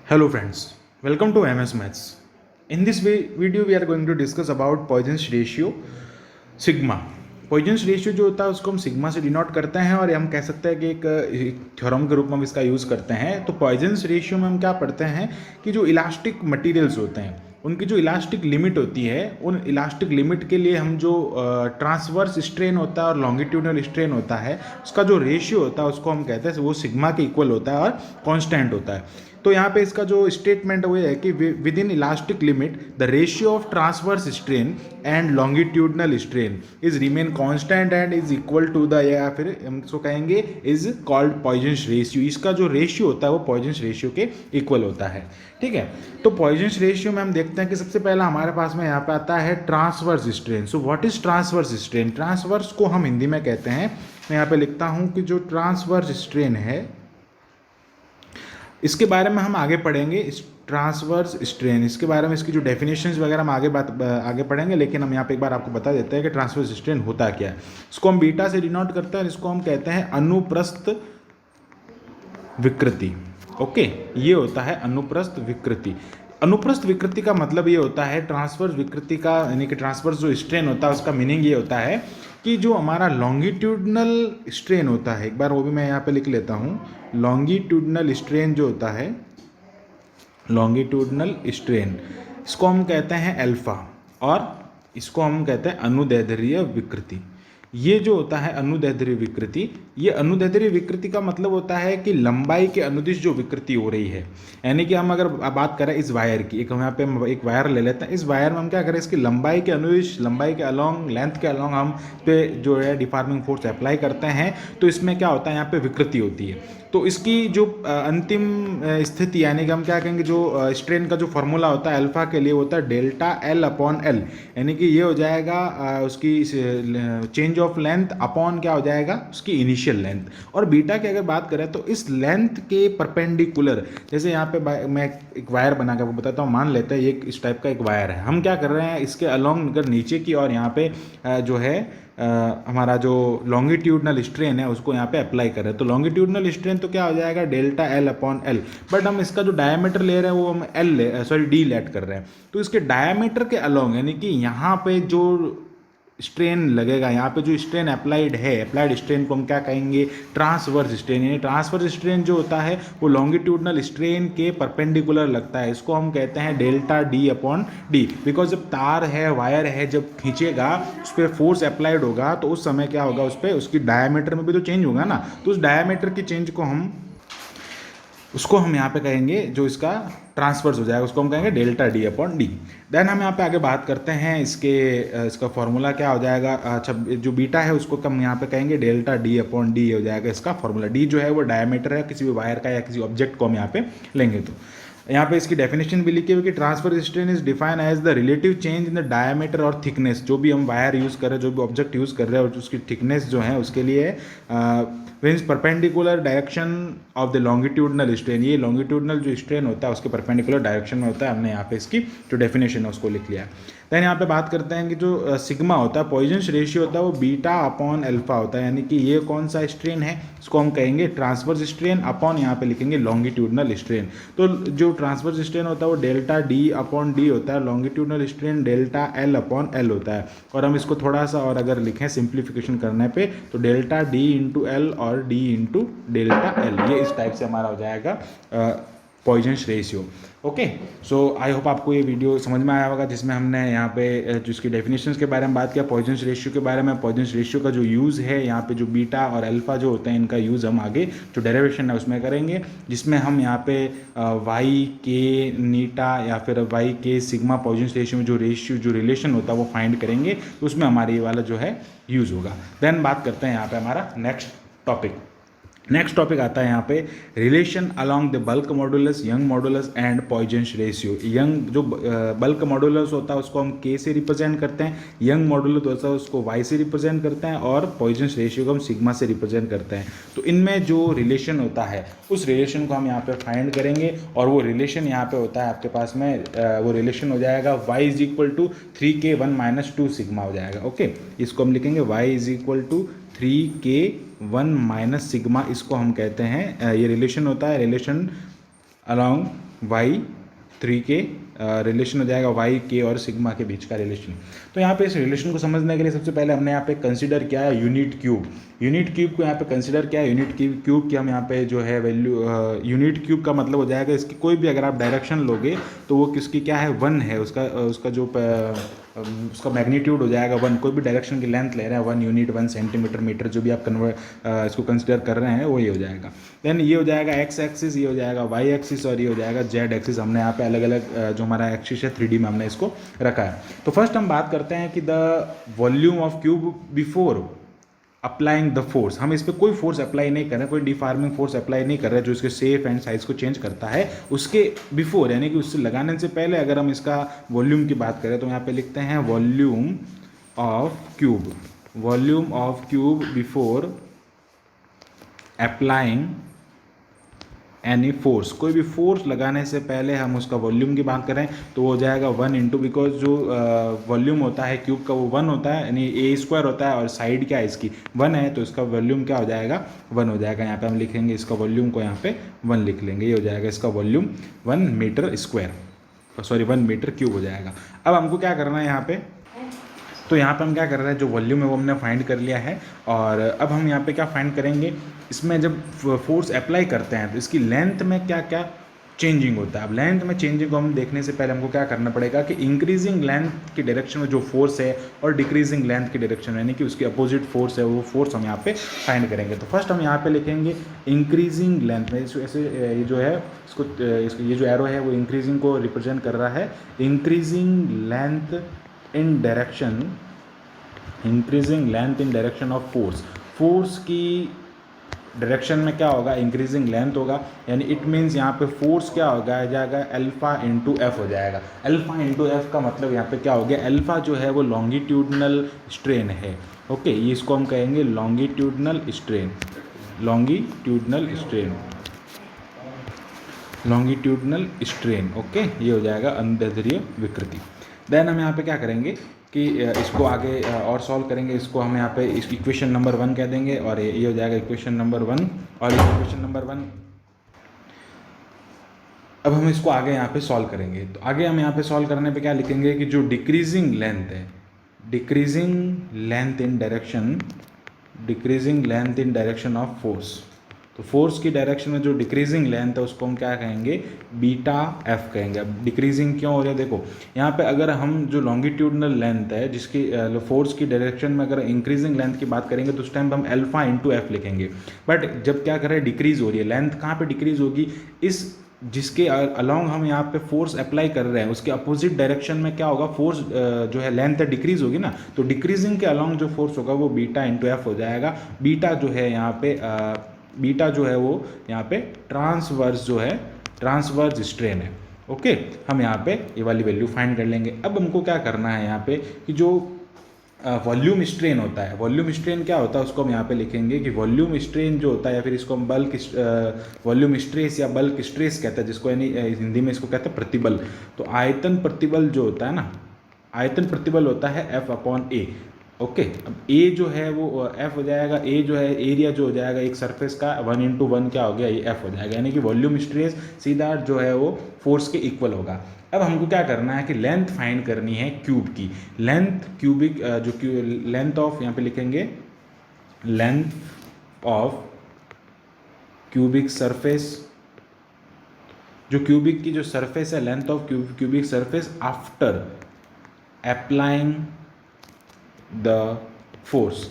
Hello friends, welcome to MS Maths. In this video we are going to discuss about Poisson's ratio sigma. Poisson's ratio जो होता है उसको हम sigma से denote करते हैं और हम कह सकते हैं कि एक थ्योरम के रूप में हम इसका यूज़ करते हैं। तो Poisson's रेशियो में हम क्या पढ़ते हैं कि जो इलास्टिक मटेरियल्स होते हैं उनकी जो इलास्टिक लिमिट होती है उन इलास्टिक लिमिट के लिए हम जो ट्रांसवर्स स्ट्रेन होता है और लॉन्गिट्यूडनल स्ट्रेन होता है उसका जो रेशियो होता है उसको हम कहते हैं वो सिग्मा के इक्वल होता है और कांस्टेंट होता है। तो यहाँ पे इसका जो स्टेटमेंट वो है कि within elastic limit the ratio of transverse strain and longitudinal strain is remain constant and is equal to the, या फिर हम इसको कहेंगे इज कॉल्ड पॉइजन्स रेशियो। इसका जो रेशियो होता है वो पॉइजन्स रेशियो के इक्वल होता है। ठीक है, तो पॉइजन्स रेशियो में हम देखते हैं कि सबसे पहला हमारे पास में यहाँ पे आता है transverse strain. So what is transverse strain? Transverse को हम हिंदी में कहते हैं, मैं यहाँ पे लिखता हूँ कि जो ट्रांसवर्स स्ट्रेन है इसके बारे में हम आगे पढ़ेंगे। इस ट्रांसवर्स स्ट्रेन इसके बारे में इसकी जो डेफिनेशंस वगैरह हम आगे पढ़ेंगे, लेकिन हम यहाँ पे एक बार आपको बता देते हैं कि ट्रांसवर्स स्ट्रेन होता क्या है। इसको हम बीटा से डिनोट करते हैं, इसको हम कहते हैं अनुप्रस्थ विकृति। ओके, ये होता है अनुप्रस्थ विकृति। अनुप्रस्थ विकृति का मतलब ये होता है ट्रांसवर्स विकृति का, यानी कि ट्रांसवर्स जो स्ट्रेन होता है उसका मीनिंग ये होता है कि जो हमारा लॉन्गिट्यूडनल स्ट्रेन होता है, एक बार वो भी मैं यहाँ पे लिख लेता हूँ। लॉन्गिट्यूडनल स्ट्रेन जो होता है, लॉन्गिट्यूडनल स्ट्रेन इसको हम कहते हैं अल्फा और इसको हम कहते हैं अनुदैर्ध्य विकृति। ये जो होता है अनुदैर्ध्य विकृति, ये अनुदैर्ध्य विकृति का मतलब होता है कि लंबाई के अनुदिश जो विकृति हो रही है। यानी कि हम अगर बात करें इस वायर की, एक हम यहाँ पे एक वायर ले लेते हैं, इस वायर में हम क्या करें, इसकी लंबाई के अनुदिश, लंबाई के अलोंग, लेंथ के अलोंग हम पे जो है डिफॉर्मिंग फोर्स अप्लाई करते हैं, तो इसमें क्या होता है, यहाँ पे विकृति होती है। तो इसकी जो अंतिम स्थिति, यानी कि हम क्या कहेंगे, जो स्ट्रेन का जो फॉर्मूला होता है अल्फा के लिए होता है डेल्टा एल अपॉन एल, यानी कि ये हो जाएगा उसकी चेंज ऑफ लेंथ अपॉन क्या हो जाएगा, उसकी इनिशियल लेंथ। और बीटा की अगर बात करें तो इस लेंथ के परपेंडिकुलर, जैसे यहाँ पे मैं एक वायर बना के आपको बताता हूँ, मान लेते हैं ये इस टाइप का एक वायर है, हम क्या कर रहे हैं, इसके अलोंग अगर नीचे की और यहाँ पे जो है हमारा जो लॉन्गिट्यूडनल स्ट्रेन है उसको यहाँ पे अप्लाई कर रहे हैं। तो लॉन्गिट्यूडनल स्ट्रेन तो क्या हो जाएगा, delta L upon L, but हम इसका जो डायमीटर ले रहे हैं वो हम डी लेट कर रहे हैं। तो इसके डायमीटर के अलोंग, यानी कि यहाँ पे जो स्ट्रेन लगेगा, यहाँ पे जो स्ट्रेन अप्लाइड है, अप्लाइड स्ट्रेन को हम क्या कहेंगे, ट्रांसवर्स स्ट्रेन। यानी ट्रांसवर्स स्ट्रेन जो होता है वो लॉन्गिट्यूडनल स्ट्रेन के परपेंडिकुलर लगता है, इसको हम कहते हैं delta D upon D. Because जब तार है, वायर है, जब खींचेगा उस पर फोर्स अप्लाइड होगा तो उस समय क्या होगा, उस पर उसकी डायमीटर में भी तो चेंज होगा ना, तो उस डायमीटर की चेंज को हम यहाँ पे कहेंगे, जो इसका ट्रांसफर्स हो जाएगा उसको हम कहेंगे delta D upon D. Then हम यहाँ पे आगे बात करते हैं इसका फॉर्मूला क्या हो जाएगा। अच्छा, जो बीटा है उसको हम यहाँ पे कहेंगे डेल्टा डी अपॉन डी हो जाएगा इसका फॉर्मूला। डी जो है वो डायमीटर है किसी भी वायर का या किसी ऑब्जेक्ट को हम यहाँ पे लेंगे। तो यहाँ पे इसकी डेफिनेशन भी लिखी हुई कि transfer strain is define as the relative change in the diameter और थिकनेस। जो भी हम वायर यूज़ कर रहे हैं, जो भी ऑब्जेक्ट यूज़ कर रहे हैं, और उसकी थिकनेस जो है उसके लिए means perpendicular direction of the longitudinal strain. ये लॉन्गिट्यूडनल जो स्ट्रेन होता है उसके परपेंडिकुलर डायरेक्शन में होता है। हमने यहाँ पे इसकी जो डेफिनेशन है उसको लिख लिया है। देन यहाँ पे बात करते हैं कि जो सिग्मा होता है, पॉइजन्स रेशियो होता है, वो बीटा अपॉन अल्फा होता है। यानी कि ये कौन सा स्ट्रेन है, इसको हम कहेंगे ट्रांसवर्स स्ट्रेन अपॉन यहाँ पे लिखेंगे लॉन्गिट्यूडनल स्ट्रेन। तो जो ट्रांसवर्स स्ट्रेन होता है वो डेल्टा डी अपॉन डी होता है, longitudinal strain delta L upon L होता है। और हम इसको थोड़ा सा और अगर लिखें सिंप्लीफिकेशन करने पे तो डेल्टा डी इंटू एल और डी इंटू डेल्टा एल, ये इस टाइप से हमारा हो जाएगा Poisson's ratio. Okay, so I hope आपको ये वीडियो समझ में आया होगा, जिसमें हमने यहाँ पे जो इसकी डेफिनेशंस के बारे में बात किया, पॉइजन्स रेशियो के बारे में। पॉइजन्स रेशियो का जो यूज़ है यहाँ पे, जो बीटा और अल्फा जो होते हैं, इनका यूज़ हम आगे जो डेरिवेशन है उसमें करेंगे, जिसमें हम यहाँ पे वाई के नीटा या फिर वाई के सिग्मा पॉइजन्स रेशियो में जो रेशियो जो रिलेशन होता है वो फाइंड करेंगे, तो उसमें हमारे ये वाला जो है यूज़ होगा। देन बात करते हैं यहाँ पे हमारा नेक्स्ट टॉपिक आता है यहाँ पे relation along the bulk modulus, Young modulus and Poisson's ratio. Young जो बल्क मॉडुलस होता है उसको हम के से रिप्रेजेंट करते हैं, यंग मॉडुलस होता है उसको वाई से रिप्रेजेंट करते हैं, और पॉइजन्स रेशियो को हम सिग्मा से रिप्रेजेंट करते हैं। तो इनमें जो रिलेशन होता है उस रिलेशन को हम यहाँ पे फाइंड करेंगे, और वो रिलेशन यहाँ पे होता है आपके पास में, वो रिलेशन हो जाएगा y is equal to 3k1 - 2 sigma हो जाएगा। ओके, इसको हम लिखेंगे y is equal to 3k1 - sigma, इसको हम कहते हैं, ये रिलेशन होता है, रिलेशन अलॉन्ग y3 के रिलेशन हो जाएगा y के और सिग्मा के बीच का रिलेशन। तो यहाँ पे इस रिलेशन को समझने के लिए सबसे पहले हमने यहाँ पे कंसीडर किया है यूनिट क्यूब। यूनिट क्यूब को यहाँ पे कंसीडर किया है। यूनिट क्यूब की हम यहाँ पे जो है वैल्यू, यूनिट क्यूब का मतलब हो जाएगा इसकी कोई भी अगर आप डायरेक्शन लोगे तो वो किसकी क्या है, 1 है, उसका जो उसका मैग्नीट्यूड हो जाएगा 1। कोई भी डायरेक्शन की लेंथ ले रहे हैं 1 यूनिट, 1 सेंटीमीटर, मीटर, जो भी आप इसको कंसिडर कर रहे हैं वो ये हो जाएगा। देन ये हो जाएगा एक्स एक्सिस, ये हो जाएगा वाई एक्सिस और ये हो जाएगा जेड एक्सिस। हमने यहाँ पे अलग अलग जो हमारा एक्सिस है 3D में हमने इसको रखा है। तो फर्स्ट हम बात करते हैं कि the volume of cube before applying the force. हम इस पर कोई फोर्स अप्लाई नहीं कर रहे, कोई डिफॉर्मिंग फोर्स अप्लाई नहीं कर रहे जो इसके शेप एंड साइज को चेंज करता है। उसके बिफोर यानी कि उससे लगाने से पहले अगर हम इसका वॉल्यूम की बात करें तो यहाँ पे लिखते हैं volume of cube. Volume of cube before applying any force. कोई भी फोर्स लगाने से पहले हम उसका वॉल्यूम की बात करें तो वो हो जाएगा 1 इंटू, बिकॉज जो वॉल्यूम होता है क्यूब का वो 1 होता है, यानी a² होता है और साइड क्या है इसकी 1 है, तो इसका वॉल्यूम क्या हो जाएगा 1 हो जाएगा। यहाँ पे हम लिखेंगे इसका वॉल्यूम को यहाँ पे 1 लिख लेंगे, ये हो जाएगा इसका volume 1 metre square, sorry 1 metre cube हो जाएगा। अब हमको क्या करना है यहाँ पे, तो यहाँ पे हम क्या कर रहे हैं, जो वॉल्यूम है वो हमने फाइंड कर लिया है। और अब हम यहाँ पे क्या फाइंड करेंगे, इसमें जब फोर्स अप्लाई करते हैं तो इसकी लेंथ में क्या क्या चेंजिंग होता है। अब लेंथ में चेंजिंग को हम देखने से पहले हमको क्या करना पड़ेगा कि इंक्रीजिंग लेंथ की डायरेक्शन में जो फोर्स है और डिक्रीजिंग लेंथ की डायरेक्शन यानी कि उसकी अपोजिट फोर्स है, वो फोर्स हम यहाँ पे फाइंड करेंगे। तो फर्स्ट हम यहाँ पे लिखेंगे इंक्रीजिंग लेंथ में, ऐसे ये जो है इसको ये जो एरो है वो इंक्रीजिंग को रिप्रेजेंट कर रहा है। Increasing length in direction, increasing length in direction of force. Force की डायरेक्शन में क्या होगा, इंक्रीजिंग लेंथ होगा, यानी इट मीन्स यहाँ पे फोर्स क्या होगा, जाएगा अल्फा इंटू एफ हो जाएगा। अल्फा इंटू एफ का मतलब यहाँ पे क्या हो गया, अल्फा जो है वो लॉन्गिट्यूडनल स्ट्रेन है। ओके, ये इसको हम कहेंगे longitudinal strain, longitudinal strain, longitudinal strain. Okay, ये हो जाएगा अनुदैर्ध्य विकृति। देन हम यहाँ पे क्या करेंगे कि इसको आगे और सॉल्व करेंगे। इसको हम यहाँ पे इस इक्वेशन नंबर 1 कह देंगे और ये हो जाएगा इक्वेशन नंबर 1। और इस इक्वेशन नंबर 1 अब हम इसको आगे यहाँ पे सॉल्व करेंगे। तो आगे हम यहाँ पे सॉल्व करने पे क्या लिखेंगे कि जो डिक्रीजिंग लेंथ है, decreasing length in direction, decreasing length in direction of force. तो फोर्स की डायरेक्शन में जो डिक्रीजिंग लेंथ है उसको हम क्या कहेंगे, बीटा एफ कहेंगे। अब डिक्रीजिंग क्यों हो रही है, देखो यहाँ पे अगर हम जो लॉन्गिट्यूडनल लेंथ है जिसकी फोर्स की डायरेक्शन में अगर इंक्रीजिंग लेंथ की बात करेंगे तो उस टाइम हम अल्फा इंटू एफ लिखेंगे। बट जब क्या करें, डिक्रीज हो रही है लेंथ, कहाँ पे डिक्रीज होगी, इस जिसके अलॉन्ग हम यहाँ पे फोर्स अप्लाई कर रहे हैं उसके अपोजिट डायरेक्शन में क्या होगा, फोर्स जो है लेंथ डिक्रीज होगी ना, तो डिक्रीजिंग के अलॉन्ग जो फोर्स होगा वो बीटा इंटू एफ हो जाएगा। बीटा जो है यहाँ पे बीटा जो है वो यहाँ पे ट्रांसवर्स जो है, ट्रांसवर्स स्ट्रेन है। ओके, हम यहाँ पे ये वाली वैल्यू फाइंड कर लेंगे। अब हमको क्या करना है यहाँ पे कि जो वॉल्यूम स्ट्रेन होता है, वॉल्यूम स्ट्रेन क्या होता है उसको हम यहाँ पे लिखेंगे कि वॉल्यूम स्ट्रेन जो होता है, या फिर इसको हम बल्क वॉल्यूम स्ट्रेस या बल्क स्ट्रेस कहते हैं, जिसको यानी हिंदी में इसको कहते हैं प्रतिबल। तो आयतन प्रतिबल जो होता है ना, आयतन प्रतिबल होता है F/A। ओके, अब ए जो है वो एफ हो जाएगा, ए जो है एरिया जो हो जाएगा एक सरफेस का 1 इंटू 1 क्या हो गया, ये एफ हो जाएगा, यानी कि वॉल्यूम स्ट्रेस सीधा जो है वो फोर्स के इक्वल होगा। अब हमको क्या करना है कि लेंथ फाइंड करनी है क्यूब की, लेंथ क्यूबिक जो लेंथ ऑफ यहाँ पे लिखेंगे लेंथ ऑफ क्यूबिक सरफेस, जो क्यूबिक की जो सरफेस है, length of cubic surface after applying the force.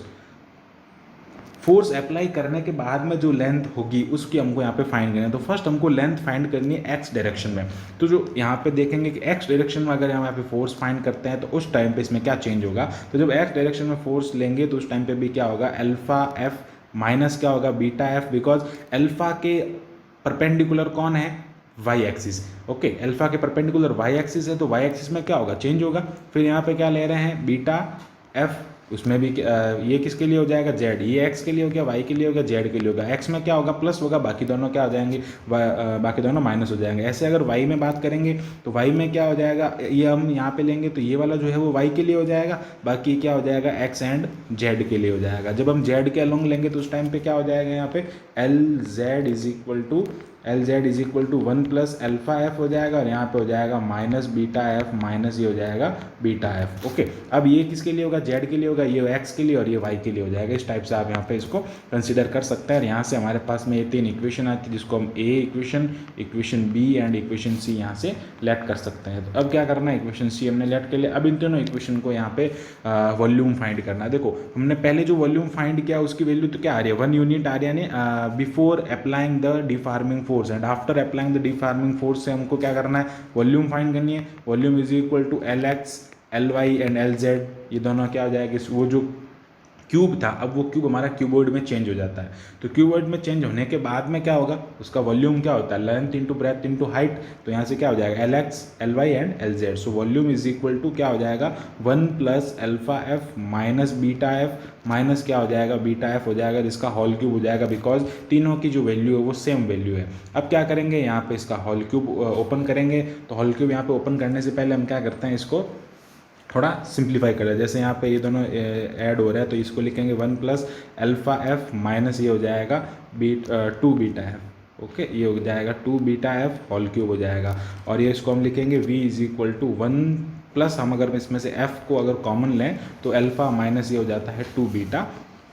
Force apply करने के बाद में जो लेंथ होगी उसकी हमको यहाँ पे फाइंड करनी है। तो फर्स्ट हमको लेंथ फाइंड करनी है एक्स डायरेक्शन में। तो जो यहाँ पे देखेंगे कि एक्स डायरेक्शन में अगर हम यहाँ पे फोर्स फाइंड करते हैं तो उस टाइम पे इसमें क्या चेंज होगा, तो जब एक्स डायरेक्शन में फोर्स लेंगे तो उस टाइम पे भी क्या होगा, अल्फा एफ माइनस क्या होगा, बीटा एफ, बिकॉज अल्फा के परपेंडिकुलर कौन है, वाई एक्सिस। ओके, अल्फा के परपेंडिकुलर वाई एक्सिस है, तो वाई एक्सिस में क्या होगा, चेंज होगा। फिर यहाँ पे क्या ले रहे हैं, बीटा एफ, उसमें भी ये किसके लिए हो जाएगा, जेड, ये एक्स के लिए हो गया, वाई के लिए हो गया, जेड के लिए होगा। एक्स में क्या होगा, प्लस होगा, बाकी दोनों क्या हो जाएंगे, बाकी दोनों माइनस हो जाएंगे। ऐसे अगर वाई में बात करेंगे तो वाई में क्या हो जाएगा, ये हम यहाँ पे लेंगे तो ये वाला जो है वो वाई के लिए हो जाएगा, बाकी क्या हो जाएगा, एक्स एंड जेड के लिए हो जाएगा। जब हम जेड के अलोंग लेंगे तो उस टाइम पे क्या हो जाएगा, यहाँ पे L Z is equal to L Z is equal to 1 plus alpha F हो जाएगा, और यहाँ पे हो जाएगा माइनस बीटा एफ माइनस ये हो जाएगा बीटा एफ। ओके, अब ये किसके लिए होगा, जेड के लिए होगा, ये एक्स के लिए और ये वाई के लिए हो जाएगा। इस टाइप से आप यहाँ पे इसको कंसिडर कर सकते हैं। और यहाँ से हमारे पास में ये 3 इक्वेशन आती है जिसको हम A equation, equation B and equation C यहाँ से लेट कर सकते हैं। तो अब क्या करना है, इक्वेशन सी हमने लेट कर लिया। अब इन दोनों इक्वेशन को यहाँ पे वॉल्यूम फाइंड करना है। देखो हमने पहले जो वॉल्यूम फाइंड किया उसकी वैल्यू तो क्या आ रही है, 1 यूनिट आ रही है, यानी before applying the deforming force and after applying the deforming force से हमको क्या करना है, वॉल्यूम फाइंड करनी है। Volume is equal to L X L Y and L Z, ये दोनों क्या हो जाएगा, वो जो क्यूब था अब वो क्यूब हमारा क्यूबॉइड में चेंज हो जाता है। तो क्यूबॉइड में चेंज होने के बाद में क्या होगा, उसका वॉल्यूम क्या होता है, length into breadth into height. तो यहाँ से क्या हो जाएगा, L X L Y and L Z. So volume is equal to क्या हो जाएगा, 1 plus alpha F minus beta F minus क्या हो जाएगा, बीटा एफ हो जाएगा, जिसका होल क्यूब हो जाएगा, बिकॉज तीनों की जो वैल्यू है वो सेम वैल्यू है। अब क्या करेंगे, यहाँ पे इसका होल क्यूब ओपन करेंगे। तो होल क्यूब यहाँ पे ओपन करने से पहले हम क्या करते हैं, इसको थोड़ा सिंप्लीफाई कर रहे हैं। जैसे यहाँ पे ये दोनों ऐड हो रहा है तो इसको लिखेंगे 1 प्लस अल्फा एफ माइनस ये हो जाएगा 2 बीटा एफ। ओके, ये हो जाएगा 2 बीटा एफ होल क्यूब हो जाएगा। और ये इसको हम लिखेंगे v is equal to 1 plus, हम अगर इसमें से f को अगर कॉमन लें तो अल्फा माइनस ये हो जाता है 2 बीटा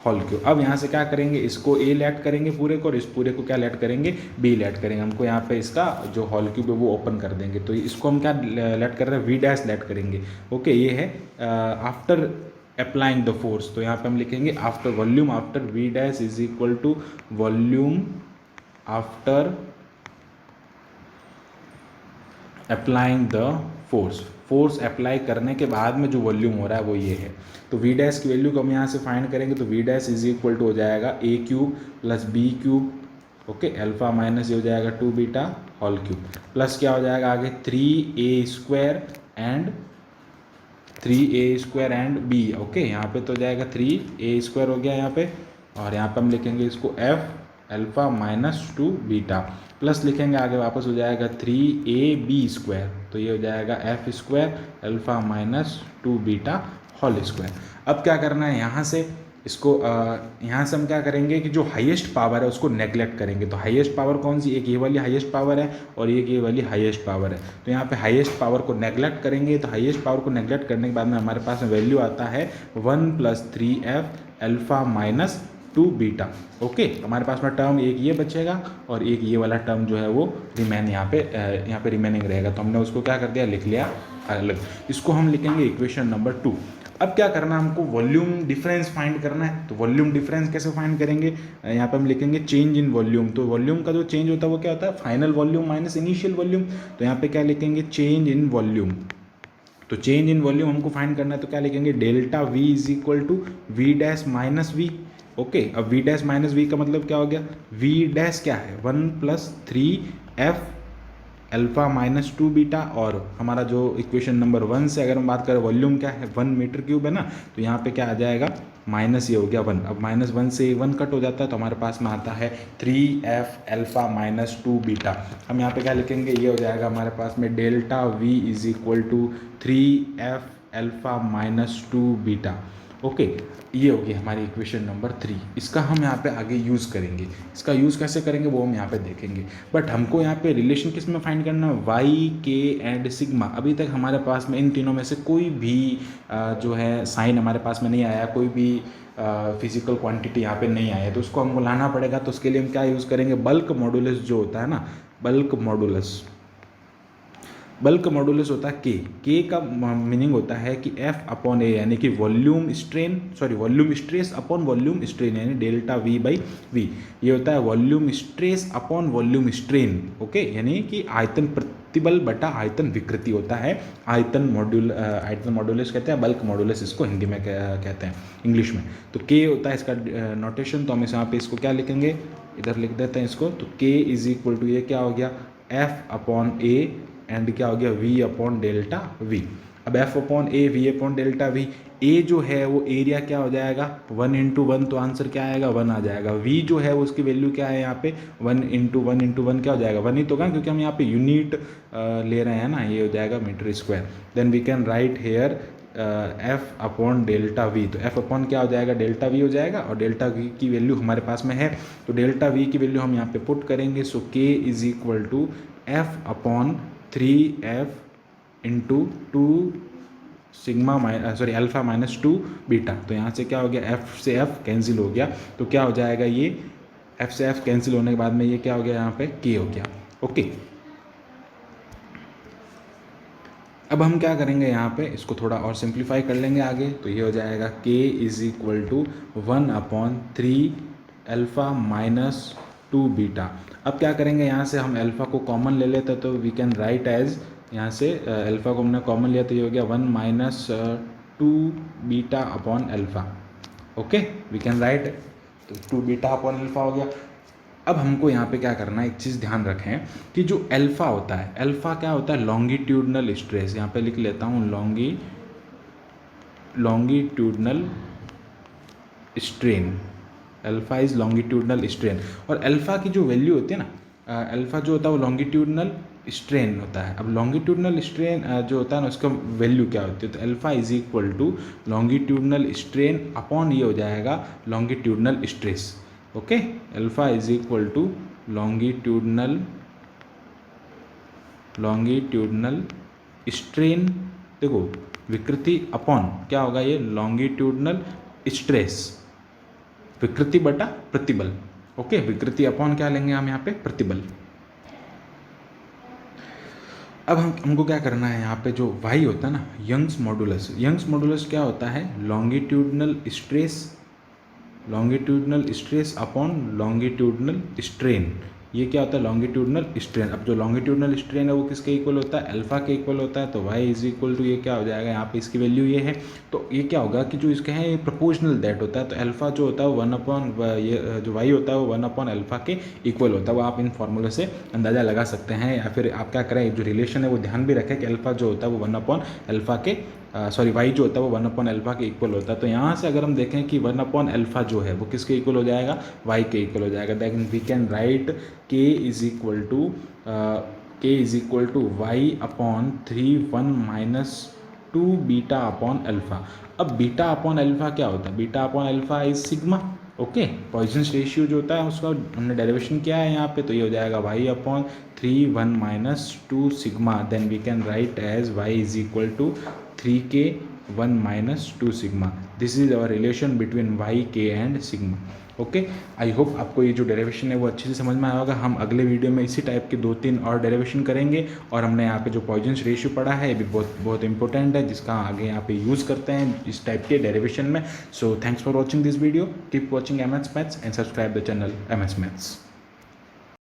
होल क्यूब। अब यहाँ से क्या करेंगे, इसको a लेट करेंगे पूरे को, और इस पूरे को क्या लेट करेंगे, b लेट करेंगे। हमको यहाँ पे इसका जो होल क्यूब है वो ओपन कर देंगे। तो इसको हम क्या लेट कर रहे हैं, v डैश लेट करेंगे। ओके, ये है आफ्टर अप्लाइंग द फोर्स। तो यहाँ पे हम लिखेंगे after volume after v dash is equal to volume after applying the force. Force apply करने के बाद में जो वॉल्यूम हो रहा है वो ये है। तो v डैश की वैल्यू को हम यहाँ से फाइंड करेंगे। तो v dash is equal to हो जाएगा a cube plus b cube. Okay, alpha minus ये हो जाएगा 2 बीटा होल क्यूब प्लस क्या हो जाएगा आगे 3a square and b। Okay, यहाँ पे तो हो जाएगा 3a स्क्वायर हो गया यहाँ पे, और यहाँ पे हम लिखेंगे इसको f alpha minus 2 beta plus लिखेंगे आगे वापस हो जाएगा 3ab स्क्वायर। तो ये हो जाएगा f square alpha minus 2 beta whole square. अब क्या करना है, यहाँ से इसको यहाँ से हम क्या करेंगे कि जो हाईएस्ट पावर है उसको नेगलेक्ट करेंगे। तो हाईएस्ट पावर कौन सी, एक ये वाली हाईएस्ट पावर है और एक ये वाली हाईएस्ट पावर है। तो यहाँ पे हाईएस्ट पावर को नेगलेक्ट करेंगे। तो हाईएस्ट पावर को नेगलेक्ट करने के बाद में हमारे पास में वैल्यू आता है 1 plus 3f alpha minus 2 beta. Okay, हमारे पास में टर्म एक ये बचेगा और एक ये वाला टर्म जो है वो रिमेन यहाँ पे रिमेनिंग रहेगा। तो हमने उसको क्या कर दिया, लिख लिया अलग। इसको हम लिखेंगे इक्वेशन नंबर 2। अब क्या करना है, हमको वॉल्यूम डिफरेंस फाइंड करना है। तो वॉल्यूम डिफरेंस कैसे फाइंड करेंगे, यहाँ पे हम लिखेंगे चेंज इन वॉल्यूम। तो वॉल्यूम का जो चेंज होता है वो क्या होता है, final volume minus initial volume. तो यहाँ पे क्या लिखेंगे, चेंज इन वॉल्यूम। तो चेंज इन वॉल्यूम हमको फाइंड करना है तो क्या लिखेंगे, delta V is equal to V dash minus V. Okay, अब वी डैश माइनस वी का मतलब क्या हो गया, वी डैश क्या है 1 plus 3f alpha minus 2 beta. और हमारा जो इक्वेशन नंबर 1 से अगर हम बात करें वॉल्यूम क्या है 1 मीटर क्यूब है ना, तो यहाँ पे क्या आ जाएगा माइनस ये हो गया 1। अब माइनस 1 से 1 कट हो जाता है तो हमारे पास में आता है 3f अल्फा माइनस 2 बीटा। हम यहाँ पे क्या लिखेंगे, ये हो जाएगा हमारे पास में delta v is equal to 3f alpha minus 2 beta. Okay, ये होगी हमारी इक्वेशन नंबर 3। इसका हम यहाँ पे आगे यूज़ करेंगे। इसका यूज़ कैसे करेंगे वो हम यहाँ पे देखेंगे। बट हमको यहाँ पे रिलेशन किस में फाइंड करना है, वाई के एंड सिग्मा। अभी तक हमारे पास में इन तीनों में से कोई भी जो है साइन हमारे पास में नहीं आया, कोई भी फिजिकल क्वांटिटी यहाँ पे नहीं आया। तो उसको हमको लाना पड़ेगा। तो उसके लिए हम क्या यूज़ करेंगे, बल्क मॉडुलस जो होता है ना, बल्क मॉडुलस होता है के का मीनिंग होता है कि F अपॉन ए, यानी कि volume stress upon volume strain, यानी डेल्टा V बाई V। ये होता है volume stress upon volume strain. Okay, यानी कि आयतन प्रतिबल बटा आयतन विकृति होता है। आयतन मॉडुलस कहते हैं, बल्क मॉडुलस इसको हिंदी में कहते हैं, इंग्लिश में। तो K होता है इसका नोटेशन। तो हम यहाँ पे इसको क्या लिखेंगे, इधर लिख देते हैं इसको। तो K इज इक्वल टू ये क्या हो गया, F अपॉन ए एंड क्या हो गया v अपॉन डेल्टा v। अब f upon A v upon delta v, a जो है वो एरिया क्या हो जाएगा 1 इंटू 1। तो आंसर क्या आएगा 1 आ जाएगा। v जो है उसकी वैल्यू क्या है यहाँ पे 1 इंटू 1 क्या हो जाएगा 1 ही तो होगा, क्योंकि हम यहाँ पे यूनिट ले रहे हैं ना, ये हो जाएगा metre square. Then we can write here F upon delta V. तो एफ अपॉन क्या हो जाएगा, डेल्टा वी हो जाएगा, और डेल्टा वी की वैल्यू हमारे पास में है, तो डेल्टा वी की वैल्यू हम यहाँ पे पुट करेंगे। So K is equal to F upon 3f into 2 sigma alpha minus 2 beta. तो यहाँ से क्या हो गया, एफ से एफ कैंसिल हो गया, तो क्या हो जाएगा ये एफ से एफ कैंसिल होने के बाद में ये क्या हो गया, यहाँ पे के हो गया। ओके, अब हम क्या करेंगे यहाँ पे, इसको थोड़ा और सिंप्लीफाई कर लेंगे आगे। तो ये हो जाएगा K is equal to 1/3 alpha minus 2 beta. अब क्या करेंगे, यहाँ से हम अल्फ़ा को कॉमन ले लेते, तो वी कैन राइट एज, यहाँ से अल्फ़ा को हमने कॉमन लिया तो ये हो गया 1 - 2 beta upon alpha. Okay, we can write, तो 2 बीटा अपॉन अल्फ़ा हो गया। अब हमको यहाँ पे क्या करना है, एक चीज़ ध्यान रखें कि जो अल्फ़ा होता है, अल्फ़ा क्या होता है, लॉन्गिट्यूडनल स्ट्रेस। यहाँ पे लिख लेता हूँ longitudinal strain, alpha is longitudinal strain. और अल्फ़ा की जो वैल्यू होती है ना, अल्फ़ा जो होता है वो लॉन्गिट्यूडनल स्ट्रेन होता है। अब लॉन्गिट्यूडनल स्ट्रेन जो होता है ना, उसका वैल्यू क्या होती है, तो alpha is equal to longitudinal strain upon ये हो जाएगा longitudinal stress. Okay, alpha is equal to longitudinal strain, देखो विकृति अपॉन क्या होगा, ये लॉन्गिट्यूडनल स्ट्रेस, विकृति बटा प्रतिबल। ओके, विकृति अपॉन क्या लेंगे हम यहाँ पे, प्रतिबल। अब हमको क्या करना है, यहाँ पे जो y होता है ना, यंग्स मॉडुलस क्या होता है, longitudinal stress upon longitudinal strain. ये क्या होता है, लॉन्गिट्यूडनल स्ट्रेन। अब जो लॉन्गिट्यूडनल स्ट्रेन है वो किसके इक्वल होता है, अल्फा के इक्वल होता है। तो y इज इक्वल टू, ये क्या हो जाएगा, यहाँ पे इसकी वैल्यू ये है, तो ये क्या होगा कि जो इसके हैं ये प्रोपोर्शनल दैट होता है। तो अल्फा जो होता है वो 1 ये जो y होता है वो 1 अल्फा के इक्वल होता है। वो आप इन फॉर्मूले से अंदाज़ा लगा सकते हैं, या फिर आप क्या करें, जो रिलेशन है वो ध्यान भी रखें कि अल्फा जो होता है वो 1 अल्फा के y जो होता है वो 1 अल्फा के इक्वल होता है। तो यहाँ से अगर हम देखें कि 1 अल्फा जो है वो किसके इक्वल हो जाएगा, y के इक्वल हो जाएगा। Then we can write k is equal to y upon 3 1 - 2 beta upon alpha. अब बीटा अपॉन अल्फा क्या होता है, beta upon alpha is sigma. Okay, Poisson's ratio जो होता है उसका हमने डेरिवेशन किया है यहाँ पे, तो ये हो जाएगा y upon 3 1 - 2 sigma. Then we can write as y is equal to 3k 1 - 2 sigma. This is our relation between y, k and sigma. Okay, I hope आपको ये जो डेरिवेशन है वो अच्छे से समझ में आया होगा। हम अगले वीडियो में इसी टाइप के 2-3 और डेरिवेशन करेंगे, और हमने यहाँ पे जो पॉइजन्स रेशियो पढ़ा है ये भी बहुत इंपॉर्टेंट है, जिसका आगे यहाँ पे यूज़ करते हैं इस टाइप के डेरिवेशन में। So thanks for watching this video, keep watching MS Maths and subscribe the channel MS Maths।